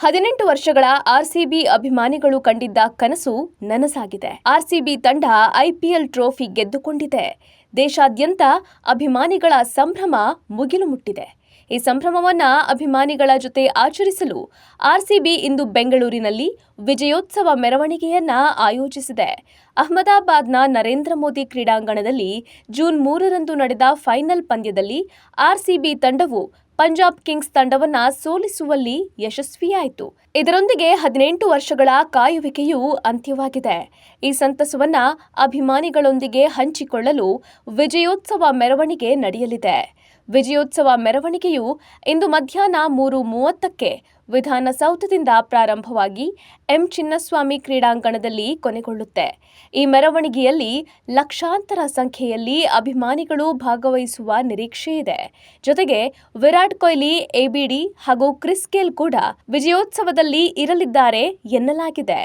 18 ವರ್ಷಗಳ ಆರ್ಸಿಬಿ ಅಭಿಮಾನಿಗಳು ಕಂಡಿದ್ದ ಕನಸು ನನಸಾಗಿದೆ. ಆರ್ಸಿಬಿ ತಂಡ ಐಪಿಎಲ್ ಟ್ರೋಫಿ ಗೆದ್ದುಕೊಂಡಿದೆ. ದೇಶಾದ್ಯಂತ ಅಭಿಮಾನಿಗಳ ಸಂಭ್ರಮ ಮುಗಿಲು ಮುಟ್ಟಿದೆ. ಈ ಸಂಭ್ರಮವನ್ನ ಅಭಿಮಾನಿಗಳ ಜೊತೆ ಆಚರಿಸಲು ಆರ್ಸಿಬಿ ಇಂದು ಬೆಂಗಳೂರಿನಲ್ಲಿ ವಿಜಯೋತ್ಸವ ಮೆರವಣಿಗೆಯನ್ನ ಆಯೋಜಿಸಿದೆ. ಅಹಮದಾಬಾದ್ನ ನರೇಂದ್ರ ಮೋದಿ ಕ್ರೀಡಾಂಗಣದಲ್ಲಿ ಜೂನ್ 3ರಂದು ನಡೆದ ಫೈನಲ್ ಪಂದ್ಯದಲ್ಲಿ ಆರ್ಸಿಬಿ ತಂಡವು ಪಂಜಾಬ್ ಕಿಂಗ್ಸ್ ತಂಡವನ್ನ ಸೋಲಿಸುವಲ್ಲಿ ಯಶಸ್ವಿಯಾಯಿತು. ಇದರೊಂದಿಗೆ 18 ವರ್ಷಗಳ ಕಾಯುವಿಕೆಯೂ ಅಂತ್ಯವಾಗಿದೆ. ಈ ಸಂತಸವನ್ನ ಅಭಿಮಾನಿಗಳೊಂದಿಗೆ ಹಂಚಿಕೊಳ್ಳಲು ವಿಜಯೋತ್ಸವ ಮೆರವಣಿಗೆ ನಡೆಯಲಿದೆ. ವಿಜಯೋತ್ಸವ ಮೆರವಣಿಗೆಯು ಇಂದು ಮಧ್ಯಾಹ್ನ 3:30ಕ್ಕೆ ವಿಧಾನಸೌಧದಿಂದ ಪ್ರಾರಂಭವಾಗಿ ಎಂ ಚಿನ್ನಸ್ವಾಮಿ ಕ್ರೀಡಾಂಗಣದಲ್ಲಿ ಕೊನೆಗೊಳ್ಳುತ್ತೆ. ಈ ಮೆರವಣಿಗೆಯಲ್ಲಿ ಲಕ್ಷಾಂತರ ಸಂಖ್ಯೆಯಲ್ಲಿ ಅಭಿಮಾನಿಗಳು ಭಾಗವಹಿಸುವ ನಿರೀಕ್ಷೆ ಇದೆ. ಜೊತೆಗೆ ವಿರಾಟ್ ಕೊಹ್ಲಿ, ಎಬಿಡಿ ಹಾಗೂ ಕ್ರಿಸ್ ಗೇಲ್ ಕೂಡ ವಿಜಯೋತ್ಸವದಲ್ಲಿ ಇರಲಿದ್ದಾರೆ ಎನ್ನಲಾಗಿದೆ.